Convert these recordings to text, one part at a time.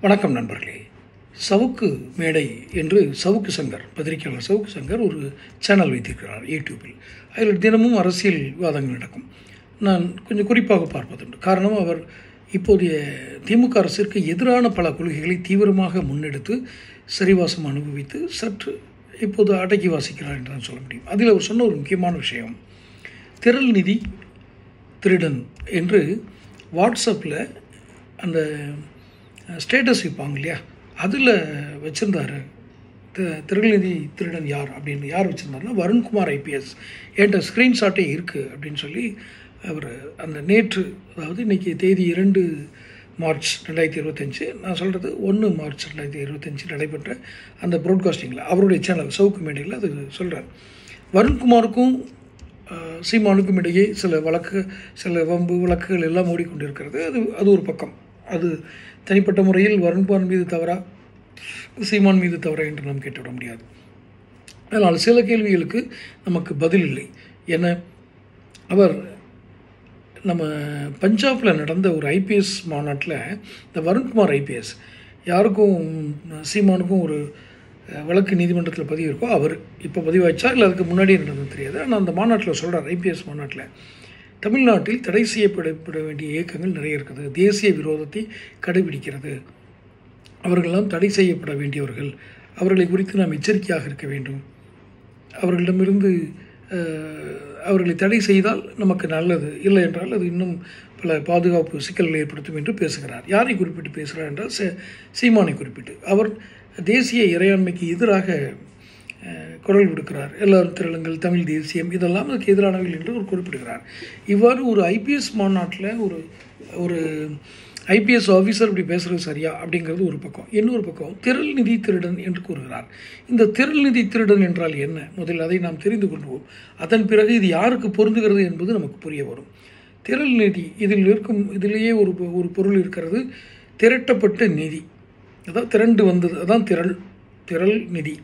வணக்கம் நண்பர்களே. சவுக்கு மேடை என்று சவுக்கு சங்கர், பத்திரிகையாளர் சவுக்கு சங்கர் ஒரு சேனல் வைத்திருக்கிறார் யூடியூப்பில். அதில் தினமும் அரசியல் விவாதங்கள் நடக்கும். நான் கொஞ்சம் குறிப்பாக பார்ப்பதுண்டு. காரணம், அவர் இப்போதைய திமுக அரசிற்கு எதிரான பல கொள்கைகளை தீவிரமாக முன்னெடுத்து சரிவாசம் அனுபவித்து சற்று இப்போது அடக்கி வாசிக்கிறார் என்று நான் சொல்ல முடியும். அதில் அவர் சொன்ன ஒரு முக்கியமான விஷயம், திரள் நிதி திருடன் என்று வாட்ஸ்அப்பில் அந்த ஸ்டேட்டஸ் வைப்பாங்க இல்லையா, அதில் வச்சுருந்தார். திரள்நிதி திருடன் யார் அப்படின்னு யார் வச்சுருந்தாருன்னா வருண்குமார் ஐபிஎஸ். என்கிட்ட ஸ்க்ரீன்ஷாட்டே இருக்குது அப்படின்னு சொல்லி அவர் அந்த நேற்று, அதாவது இன்றைக்கி தேதி 2 மார்ச் 2025, நான் சொல்கிறது 1 மார்ச் 2025 நடைபெற்ற அந்த ப்ராட்காஸ்டிங்கில் அவருடைய சேனல் சவுக்கு மேடையில் அது சொல்கிறார். வருண்குமாருக்கும் சீமானுக்கும் இடையே சில வம்பு வழக்குகள் எல்லாம் ஓடிக்கொண்டிருக்கிறது. அது ஒரு பக்கம். அது தனிப்பட்ட முறையில் வருண்குமார் மீது தவறா சீமான் மீது தவறா என்று நாம் கேட்டுவிட முடியாது. அதனால் சில கேள்விகளுக்கு நமக்கு பதில் இல்லை. என அவர் நம்ம பஞ்சாபில் நடந்த ஒரு ஐபிஎஸ் மாநாட்டில் இந்த வருண்குமார் ஐபிஎஸ் யாருக்கும் சீமானுக்கும் ஒரு வழக்கு நீதிமன்றத்தில் பதிவு இருக்கோ, அவர் இப்போ பதிவாச்சா இல்லை அதுக்கு முன்னாடியே நடந்தது தெரியாது. ஆனால் அந்த மாநாட்டில் சொல்கிறார், ஐபிஎஸ் மாநாட்டில், தமிழ்நாட்டில் தடை செய்யப்பட வேண்டிய இயக்கங்கள் நிறைய இருக்குது, தேசிய விரோதத்தை கடைபிடிக்கிறது, அவர்களெல்லாம் தடை செய்யப்பட வேண்டியவர்கள், அவர்களை குறித்து நாம் எச்சரிக்கையாக இருக்க வேண்டும், அவர்களிடமிருந்து அவர்களை தடை செய்தால் நமக்கு நல்லது, இல்லை என்றால் அது இன்னும் பல பாதுகாப்பு சிக்கல்களை ஏற்படுத்தும் என்று பேசுகிறார். யாரை குறிப்பிட்டு பேசுகிறார் என்றால் சீமானை குறிப்பிட்டு. அவர் தேசிய இறையாண்மைக்கு எதிராக குரல் விடுக்கிறார். எல்லாரும் திரளுங்கள், தமிழ் தேசியம், இதெல்லாம் அதுக்கு எதிரானவர்கள் என்று அவர் குறிப்பிடுகிறார். இவ்வாறு ஒரு ஐபிஎஸ் மாநாட்டில் ஒரு ஐபிஎஸ் ஆஃபீஸர் இப்படி பேசுகிறது சரியா அப்படிங்கிறது ஒரு பக்கம். இன்னொரு பக்கம் திரள் நிதி திருடன் என்று கூறுகிறார். இந்த திரள் நிதி திருடன் என்றால் என்ன? முதலில் அதை நாம் தெரிந்து கொள்வோம். அதன் பிறகு இது யாருக்கு பொருந்துகிறது என்பது நமக்கு புரிய வரும். திரள் நிதி, இதிலேயே ஒரு பொருள் இருக்கிறது, திரட்டப்பட்ட நிதி, அதான் திரண்டு வந்தது, அதான் திரள் நிதி.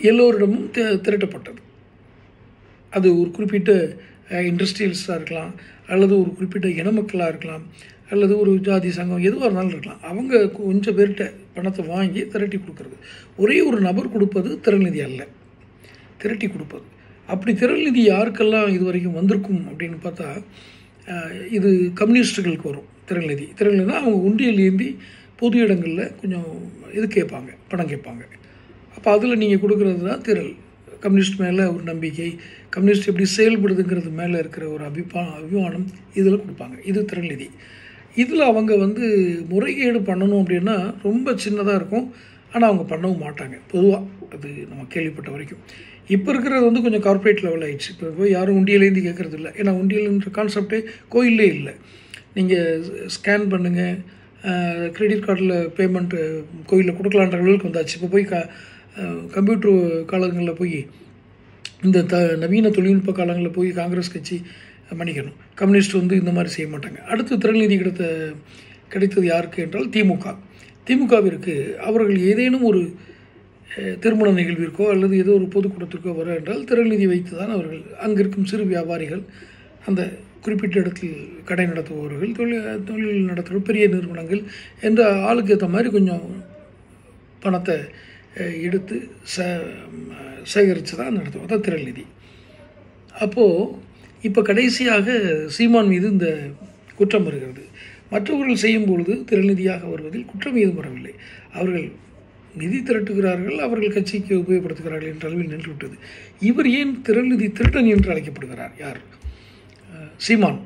எல்லோரிடமும் திரட்டப்பட்டது. அது ஒரு குறிப்பிட்ட இண்டஸ்ட்ரியல்ஸாக இருக்கலாம், அல்லது ஒரு குறிப்பிட்ட இன மக்களாக இருக்கலாம், அல்லது ஒரு ஜாதி சங்கம், எதுவாக இருந்தாலும் இருக்கலாம். அவங்க கொஞ்சம் பேர்கிட்ட பணத்தை வாங்கி திரட்டி கொடுக்கறது. ஒரே ஒரு நபர் கொடுப்பது திரள் நிதி அல்ல, திரட்டி கொடுப்பது. அப்படி திரள் நிதி யாருக்கெல்லாம் இது வரைக்கும் வந்திருக்கும் அப்படின்னு பார்த்தா, இது கம்யூனிஸ்டுகளுக்கு வரும் திரள் நிதி. திரள் நிதினா அவங்க உண்டியல் ஏந்தி பொது இடங்களில் கொஞ்சம் இது கேட்பாங்க, பணம் கேட்பாங்க. அப்போ அதில் நீங்கள் கொடுக்குறது தான் திரள். கம்யூனிஸ்ட் மேலே ஒரு நம்பிக்கை, கம்யூனிஸ்ட் எப்படி செயல்படுதுங்கிறது மேலே இருக்கிற ஒரு அபிமானம், இதில் கொடுப்பாங்க. இது திரள் நிதி. இதில் அவங்க முறைகேடு பண்ணணும் அப்படின்னா ரொம்ப சின்னதாக இருக்கும், ஆனால் அவங்க பண்ணவும் மாட்டாங்க பொதுவாக. அது நம்ம கேள்விப்பட்ட வரைக்கும். இப்போ இருக்கிறது கொஞ்சம் கார்ப்பரேட் லெவல் ஆகிடுச்சு. இப்போ போய் யாரும் உண்டியலேந்தி கேட்குறது இல்லை. ஏன்னா உண்டியல்ன்ற கான்செப்டே கோயிலே இல்லை. நீங்கள் ஸ்கேன் பண்ணுங்கள், கிரெடிட் கார்டில் பேமெண்ட்டு கோயிலில் கொடுக்கலான்ற அளவுக்கு வந்தாச்சு. இப்போ போய் கம்ப்யூட்டர் காலங்களில் போய் இந்த நவீன தொழில்நுட்ப காலங்களில் போய் காங்கிரஸ் கட்சி மன்னிக்கணும், கம்யூனிஸ்ட் இந்த மாதிரி செய்ய மாட்டாங்க. அடுத்து திரள் நிதி கிடைத்தது யாருக்கு என்றால் திமுகவிற்கு. அவர்கள் ஏதேனும் ஒரு திருமண நிகழ்விற்கோ அல்லது ஏதோ ஒரு பொதுக்கூட்டத்திற்கோ வர என்றால் திரள் நிதி வைத்து தான் அவர்கள், அங்கே இருக்கும் சிறு வியாபாரிகள், அந்த குறிப்பிட்ட இடத்தில் கடை நடத்துபவர்கள், தொழில் நடத்துகிற பெரிய நிறுவனங்கள் என்ற ஆளுக்கு ஏற்ற மாதிரி கொஞ்சம் பணத்தை எடுத்து சேகரித்து தான் நடத்துவோம். அதான் திரள் நிதி. அப்போது இப்போ கடைசியாக சீமான் மீது இந்த குற்றம் வருகிறது. மற்றவர்கள் செய்யும் பொழுது திரள் நிதியாக வருவதில் குற்றம் ஏதும் வரவில்லை. அவர்கள் நிதி திரட்டுகிறார்கள், அவர்கள் கட்சிக்கு உபயோகப்படுத்துகிறார்கள் என்ற அளவில் நின்றுவிட்டது. இவர் ஏன் திரள் நிதி திருடன் என்று அழைக்கப்படுகிறார்? யார்? சீமான்.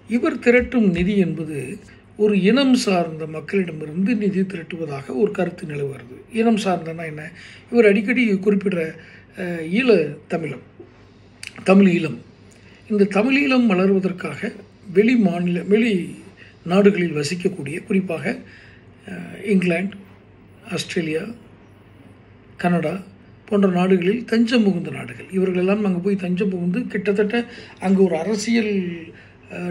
இவர் திரட்டும் நிதி என்பது ஒரு இனம் சார்ந்த மக்களிடமிருந்து நிதி திரட்டுவதாக ஒரு கருத்து நிலவுகிறது. இனம் சார்ந்தனா என்ன? இவர் அடிக்கடி குறிப்பிடுற தமிழ் ஈழம். இந்த தமிழ் ஈழம் வளர்வதற்காக வெளி நாடுகளில் வசிக்கக்கூடிய, குறிப்பாக இங்கிலாந்து, ஆஸ்திரேலியா, கனடா போன்ற நாடுகளில் தஞ்சம் புகுந்த நாடுகள், இவர்களெல்லாம் அங்கே போய் தஞ்சம் புகுந்து கிட்டத்தட்ட அங்கே ஒரு அரசியல்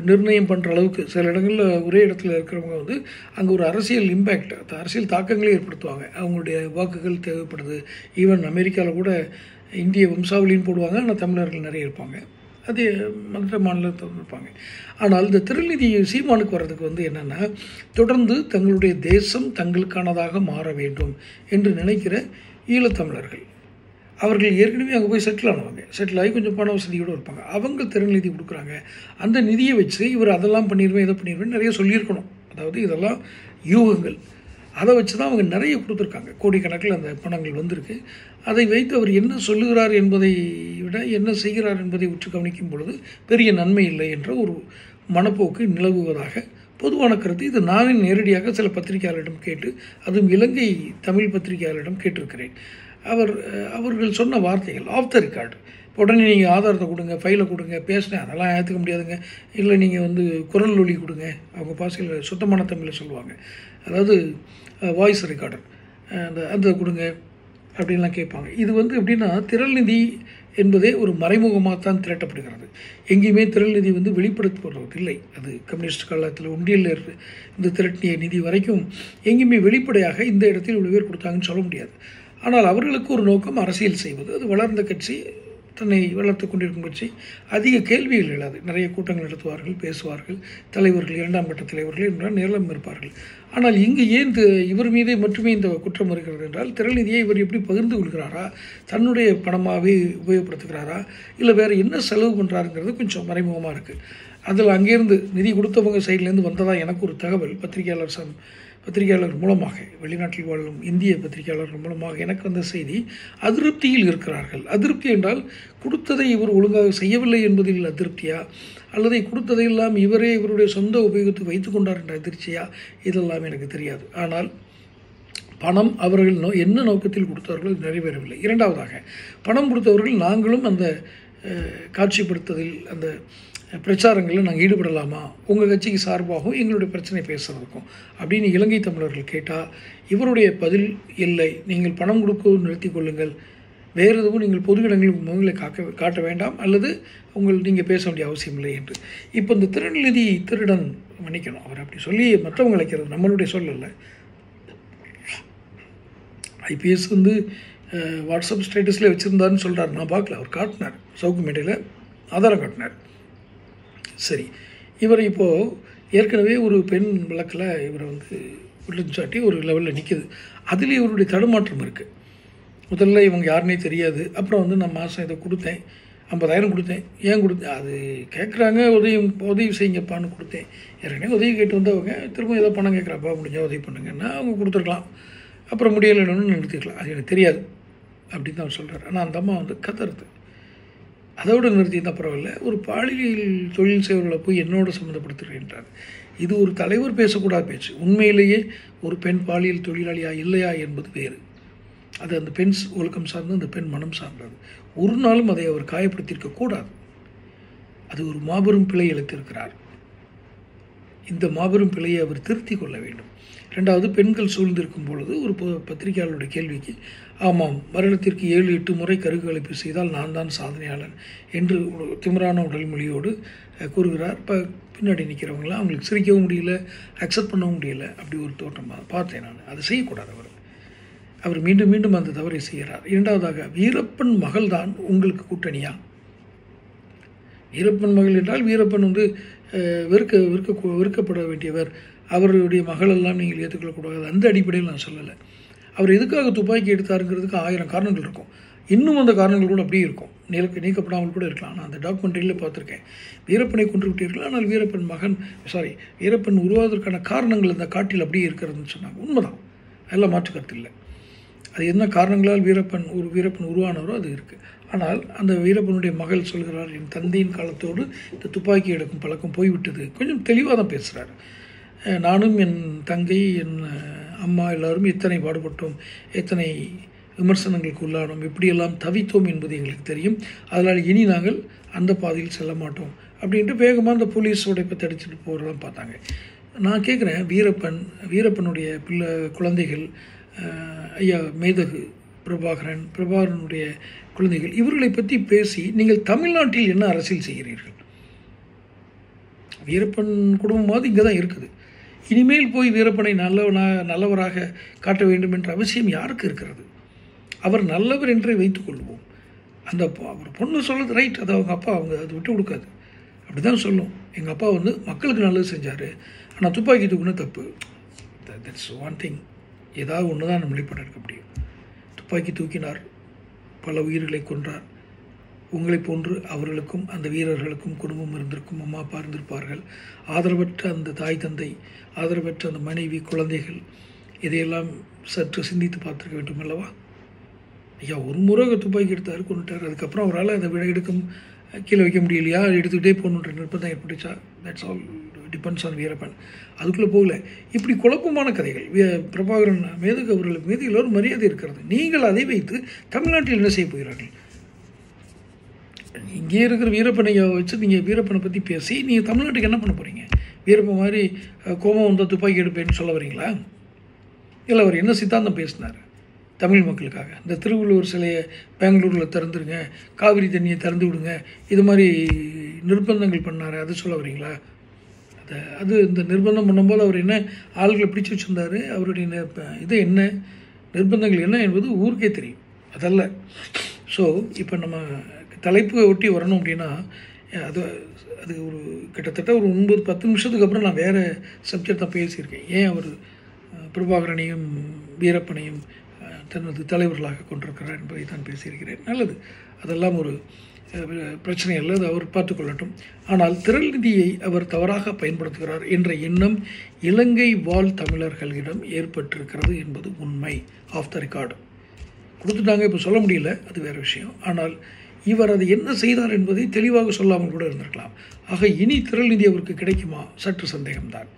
நிர்ணயம் பண்ணுற அளவுக்கு சில இடங்களில் ஒரே இடத்துல இருக்கிறவங்க அங்கே ஒரு அரசியல் இம்பேக்ட், அரசியல் தாக்கங்களே ஏற்படுத்துவாங்க. அவங்களுடைய வாக்குகள் தேவைப்படுது. ஈவன் அமெரிக்காவில் கூட இந்திய வம்சாவளின்னு போடுவாங்க, ஆனால் தமிழர்கள் நிறைய இருப்பாங்க. அதே மற்ற மாநிலத்தில் இருப்பாங்க. ஆனால் இந்த திருநிதி சீமானுக்கு வர்றதுக்கு வந்து என்னென்னா, தொடர்ந்து தங்களுடைய தேசம் தங்களுக்கானதாக மாற வேண்டும் என்று நினைக்கிற ஈழத்தமிழர்கள், அவர்கள் ஏற்கனவே அங்கே போய் செட்டில் ஆனவங்க, செட்டில் ஆகி கொஞ்சம் பண வசதியோடு இருப்பாங்க. அவங்க திறன் கொடுக்குறாங்க. அந்த நிதியை வச்சு இவர் அதெல்லாம் பண்ணிடுவேன், இதை பண்ணிடுவேன் நிறைய சொல்லியிருக்கணும். அதாவது இதெல்லாம் யூகங்கள். அதை வச்சு தான் அவங்க நிறைய கொடுத்துருக்காங்க. கோடிக்கணக்கில் அந்த பணங்கள் வந்திருக்கு. அதை வைத்து அவர் என்ன சொல்லுகிறார் என்பதை விட என்ன செய்கிறார் என்பதை உற்று கவனிக்கும் பொழுது பெரிய நன்மை இல்லை என்ற ஒரு மனப்போக்கு நிலவுவதாக பொதுவான கருத்து. இது நானே நேரடியாக சில பத்திரிகையாளரிடம் கேட்டு, அதுவும் இலங்கை தமிழ் பத்திரிகையாளரிடம் கேட்டிருக்கிறேன். அவர்கள் சொன்ன வார்த்தைகள் ஆஃப் த ரெக்கார்டு. உடனே நீங்கள் ஆதாரத்தை கொடுங்க, ஃபைலை கொடுங்க, பேசினேன் அதெல்லாம் ஏற்றுக்க முடியாதுங்க. இல்லை நீங்கள் வந்து குரல் ஒலி கொடுங்க, அவங்க பாசையில் சுத்தமான தமிழில் சொல்லுவாங்க, அதாவது வாய்ஸ் ரெக்கார்டர் அந்த கொடுங்க அப்படின்லாம் கேட்பாங்க. இது வந்து எப்படின்னா, திரள் நிதி என்பதே ஒரு மறைமுகமாக தான் திரட்டப்படுகிறது. எங்கேயுமே திரள் நிதி வந்து வெளிப்படுத்தப்படுறது இல்லை. அது கம்யூனிஸ்ட் காலத்தில் ஒன்றியில் இந்த திரட்டிய நிதி வரைக்கும் எங்கேயுமே வெளிப்படையாக இந்த இடத்தில் இவ்வளோ பேர் கொடுத்தாங்கன்னு சொல்ல முடியாது. ஆனால் அவர்களுக்கு ஒரு நோக்கம் அரசியல் செய்வது. அது வளர்ந்த கட்சி, தன்னை வளர்த்து கொண்டிருக்கும் கட்சி, அதிக கேள்விகள் இல்லாது நிறைய கூட்டங்கள் நடத்துவார்கள், பேசுவார்கள், தலைவர்கள், இரண்டாம் கட்ட தலைவர்கள் என்றால் நேரம் இருப்பார்கள். ஆனால் இங்கு ஏன் இவர் மீதே மட்டுமே இந்த குற்றம் இருக்கிறது என்றால், திரள் நிதியை இவர் எப்படி பகிர்ந்து கொள்கிறாரா, தன்னுடைய பணமாகவே உபயோகப்படுத்துகிறாரா, இல்லை வேறு என்ன செலவு பண்ணுறாருங்கிறது கொஞ்சம் மறைமுகமாக இருக்குது. அதில் அங்கேருந்து நிதி கொடுத்தவங்க சைட்லேருந்து வந்ததாக எனக்கு ஒரு தகவல் பத்திரிகையாளர் மூலமாக, வெளிநாட்டில் வாழும் இந்திய பத்திரிகையாளர்கள் மூலமாக எனக்கு வந்த செய்தி, அதிருப்தியில் இருக்கிறார்கள். அதிருப்தி என்றால் கொடுத்ததை இவர் ஒழுங்காக செய்யவில்லை என்பதில் அதிருப்தியா, அல்லது கொடுத்ததையெல்லாம் இவருடைய சொந்த உபயோகத்தை வைத்து கொண்டார் என்ற அதிர்ச்சியா, இதெல்லாம் எனக்கு தெரியாது. ஆனால் பணம் அவர்கள் என்ன நோக்கத்தில் கொடுத்தார்களோ நிறைவேறவில்லை. இரண்டாவதாக, பணம் கொடுத்தவர்கள் நாங்களும் அந்த காட்சிப்படுத்துவதில் அந்த பிரச்சாரங்களில் நாங்கள் ஈடுபடலாமா, உங்கள் கட்சிக்கு சார்பாகவும் எங்களுடைய பிரச்சனை பேசுகிறதுக்கும் அப்படின்னு இலங்கை தமிழர்கள் கேட்டால், இவருடைய பதில் இல்லை, நீங்கள் பணம் கொடுக்கவும் நிறுத்தி கொள்ளுங்கள், வேறு எதுவும் நீங்கள் பொது இடங்களுக்கு முகங்களை காட்ட வேண்டாம், அல்லது நீங்கள் பேச வேண்டிய அவசியம் இல்லை என்று. இப்போ இந்த திருநிதி திருடன் மன்னிக்கணும், அவர் அப்படி சொல்லி மற்றவங்க அழைக்கிறது நம்மளுடைய சொல்லலை. ஐபிஎஸ் வந்து வாட்ஸ்அப் ஸ்டேட்டஸில் வச்சுருந்தாருன்னு சொல்கிறார், நான் பார்க்கல. அவர் காட்டினார், சவுக்கு மேடையில் ஆதாரம் காட்டினார். சரி, இவர் இப்போது ஏற்கனவே ஒரு பெண் வழக்கில் இவரை வந்து குற்றச்சாட்டி ஒரு லெவலில் நிற்கிது. அதில் இவருடைய தடுமாற்றம் இருக்குது. முதல்ல இவங்க யாருன்னே தெரியாது. அப்புறம் வந்து நான் மாதம் இதை கொடுத்தேன், 50,000 கொடுத்தேன். ஏன் கொடுத்தேன், அது கேட்குறாங்க, உதவி செய்யுங்கப்பான்னு கொடுத்தேன். ஏற்கனவே உதவி கேட்டு வந்தவங்க திரும்ப ஏதோ பணம் கேட்குறாப்பா, முடிஞ்சால் உதவி பண்ணுங்கன்னா அவங்க கொடுத்துருக்கலாம், அப்புறம் முடியலைன்னு நிறுத்திக்கலாம், அது எனக்கு தெரியாது அப்படின்னு தான் அவர் சொல்கிறார். ஆனால் அந்த அம்மா வந்து கத்துறது, அதோடு நிறுத்தி தான் பரவாயில்ல, ஒரு பாலியல் தொழில் செய்வர்களை போய் என்னோட சம்மந்தப்படுத்துகிறேன்றார். இது ஒரு தலைவர் பேசக்கூடாத பேச்சு. உண்மையிலேயே ஒரு பெண் பாலியல் தொழிலாளியா இல்லையா என்பது வேறு. அது அந்த பெண் ஒழுக்கம் சார்ந்து, அந்த பெண் மனம் சார்ந்தது. ஒரு நாளும் அதை அவர் காயப்படுத்தியிருக்கக்கூடாது. அது ஒரு மாபெரும் பிழை இழைத்திருக்கிறார். இந்த மாபெரும் பிழையை அவர் திருத்தி கொள்ள வேண்டும். ரெண்டாவது, பெண்கள் சூழ்ந்திருக்கும் பொழுது ஒரு பத்திரிகையாளருடைய கேள்விக்கு, ஆமாம், வருடத்திற்கு 7-8 முறை கருக்கலைப்பு செய்தால் நான் தான் சாதனையாளன் என்று திமிரான உடல் மொழியோடு கூறுகிறார். இப்போ பின்னாடி நிற்கிறவங்களாம் அவங்களுக்கு சிரிக்கவும் முடியல, அக்செப்ட் பண்ணவும் முடியல. அப்படி ஒரு தோற்றமாக பார்த்தேன் நான். அதை செய்யக்கூடாது. அவர் மீண்டும் மீண்டும் அந்த தவறை செய்கிறார். இரண்டாவதாக, வீரப்பன் மகள் தான் உங்களுக்கு வீரப்பன் மகள் என்றால் வீரப்பன் வந்து வெறுக்கப்பட வேண்டியவர், அவருடைய மகளெல்லாம் நீங்கள் ஏற்றுக்கொள்ளக்கூடாது. அந்த அடிப்படையில் நான் சொல்லலை. அவர் எதுக்காக துப்பாக்கி எடுத்தாருங்கிறதுக்கு 1000 காரணங்கள் இருக்கும். இன்னும் அந்த காரணங்கள் கூட அப்படியே இருக்கும், நீக்கப்படாமல் கூட இருக்கலாம். நான் அந்த டாக்குமெண்ட்ரியில் பார்த்துருக்கேன். வீரப்பனை கொன்று விட்டீர்கள், ஆனால் வீரப்பன் உருவாவதற்கான காரணங்கள் இந்த காட்டில் அப்படியே இருக்கிறதுன்னு சொன்னாங்க. உண்மைதான், அதெல்லாம் மாற்றுக்கருத்து இல்லை. அது என்ன காரணங்களால் வீரப்பன் உருவானவரோ அது இருக்குது. ஆனால் அந்த வீரப்பனுடைய மகள் சொல்கிறார், என் தந்தையின் காலத்தோடு இந்த துப்பாக்கி எடுக்கும் பழக்கம் போய்விட்டது. கொஞ்சம் தெளிவாக தான் பேசுகிறார். நானும் என் தங்கை, என் அம்மா எல்லோரும் எத்தனை பாடுபட்டோம், எத்தனை விமர்சனங்களுக்கு உள்ளானோம், எப்படியெல்லாம் தவித்தோம் என்பது எங்களுக்கு தெரியும். அதனால் இனி நாங்கள் அந்த பாதையில் செல்ல மாட்டோம் அப்படின்ட்டு வேகமாக அந்த போலீஸோட இப்போ தடிச்சிட்டு போகிறதெல்லாம் பார்த்தாங்க. நான் கேட்குறேன், வீரப்பனுடைய குழந்தைகள், ஐயா மேதகு பிரபாகரனுடைய குழந்தைகள், இவர்களை பற்றி பேசி நீங்கள் தமிழ்நாட்டில் என்ன அரசியல் செய்கிறீர்கள்? வீரப்பன் குடும்பமாவது இங்கே தான் இருக்குது. இனிமேல் போய் வீரப்பனை நல்லவராக காட்ட வேண்டும் என்ற அவசியம் யாருக்கு இருக்கிறது? அவர் நல்லவர் என்றே வைத்துக்கொள்வோம். அந்த ஒரு பொண்ணு சொல்லுது ரைட், அது அவங்க அப்பா அவங்க அது விட்டு கொடுக்காது, அப்படி தான் சொல்லும். எங்கள் அப்பா வந்து மக்களுக்கு நல்லது செஞ்சார், ஆனால் துப்பாக்கி தூக்குன்னு தப்பு. That's one thing. ஏதாவது ஒன்று தான் நம்ம நிலைப்பாடு எடுக்க முடியும். துப்பாக்கி தூக்கினார், பல உயிர்களை கொன்றார். உங்களை போன்று அவர்களுக்கும் அந்த வீரர்களுக்கும் குடும்பம் இருந்திருக்கும், அம்மா அப்பா இருந்திருப்பார்கள். ஆதரவற்ற அந்த தாய் தந்தை, ஆதரவற்ற அந்த மனைவி, குழந்தைகள், இதையெல்லாம் சற்று சிந்தித்து பார்த்துருக்க வேண்டும் அல்லவா? ஐயா ஒரு முறை துப்பாக்கி எடுத்தார், கொண்டுட்டார். அதுக்கப்புறம் அவரால் அதை விட கீழே வைக்க முடியலையா, எடுத்துக்கிட்டே போகணுன்ற நிர்பந்தம் ஏற்பட்டுச்சா? That's all depends on Veerappan. அதுக்குள்ளே போகல. இப்படி குழப்பமான கதைகள். பிரபாகரன் மீதுக்கு அவர்களுக்கு மீது எல்லோரும் மரியாதை இருக்கிறது. நீங்கள் அதை வைத்து தமிழ்நாட்டில் என்ன செய்ய போகிறார்கள்? இங்கே இருக்கிற வீரப்பனை வச்சு நீங்கள் வீரப்பனை பற்றி பேசி நீங்கள் தமிழ்நாட்டுக்கு என்ன பண்ண போகிறீங்க? வீரப்பன் மாதிரி கோபம் வந்தால் துப்பாக்கி எடுப்பேன்னு சொல்ல வரீங்களா? இல்லை, அவர் என்ன சித்தாந்தம் பேசினார் தமிழ் மக்களுக்காக? இந்த திருவள்ளுவர் சிலையை பெங்களூரில் திறந்துருங்க, காவிரி தண்ணியை திறந்து விடுங்க, இது மாதிரி நிர்பந்தங்கள் பண்ணார், அதை சொல்ல வரீங்களா? அது இந்த நிர்பந்தம் பண்ணும்போது அவர் என்ன ஆள்களை பிடிச்சி வச்சுருந்தார்? அவருடைய இது என்ன, நிர்பந்தங்கள் என்ன என்பது ஊருக்கே தெரியும், அதல்ல. ஸோ இப்போ நம்ம தலைப்பு ஒட்டி வரணும் அப்படின்னா அது ஒரு கிட்டத்தட்ட ஒரு 9-10 நிமிஷத்துக்கு அப்புறம் நான் வேறு சப்ஜெக்ட் தான் பேசியிருக்கேன். ஏன் அவர் பிரபாகரனையும் வீரப்பனையும் தனது தலைவர்களாக கொண்டிருக்கிறார் என்பதை தான் பேசியிருக்கிறேன். நல்லது, அதெல்லாம் ஒரு பிரச்சனை அல்ல, அது அவர் பார்த்துக்கொள்ளட்டும். ஆனால் திரள் நிதியை அவர் தவறாக பயன்படுத்துகிறார் என்ற எண்ணம் இலங்கை வாழ் தமிழர்களிடம் ஏற்பட்டிருக்கிறது என்பது உண்மை. ஆஃப் த ரெக்கார்டு கொடுத்துட்டாங்க, இப்போ சொல்ல முடியல, அது வேறு விஷயம். ஆனால் இவர் அதை என்ன செய்தார் என்பதை தெளிவாக சொல்லாமல் கூட இருந்திருக்கலாம். ஆக இனி திரள் நிதி அவருக்கு கிடைக்குமா? சற்று சந்தேகம்தான்.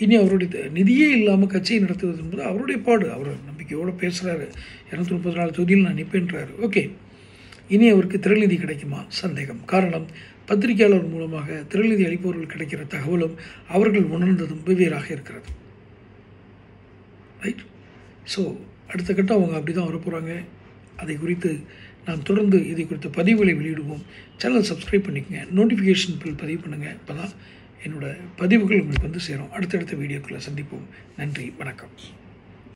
இனி அவருடைய நிதியே இல்லாமல் கட்சியை நடத்துவது என்பது அவருடைய பாடு. அவர் நம்பிக்கையோடு பேசுகிறாரு, 234 தொகுதியில் நான் நிற்பேன்றாரு. ஓகே, இனி அவருக்கு திரள் நிதி கிடைக்குமா? சந்தேகம். காரணம், பத்திரிகையாளர் மூலமாக திரள் நிதி அளிப்பவர்கள் கிடைக்கிற தகவலும் அவர்கள் உணர்ந்ததும் வெவ்வேறாக இருக்கிறது. ரைட். ஸோ அடுத்த கட்டம் அவங்க அப்படி தான் வரப்போகிறாங்க. அதை குறித்து நாம் தொடர்ந்து இதை குறித்த பதிவுகளை வெளியிடுவோம். சேனல் சப்ஸ்கிரைப் பண்ணிக்கங்க, நோட்டிஃபிகேஷன் பில் பதிவு பண்ணுங்கள். அப்போ தான் என்னோடய பதிவுகள் உங்களுக்கு வந்து சேரும். அடுத்தடுத்த வீடியோக்களை சந்திப்போம். நன்றி, வணக்கம்.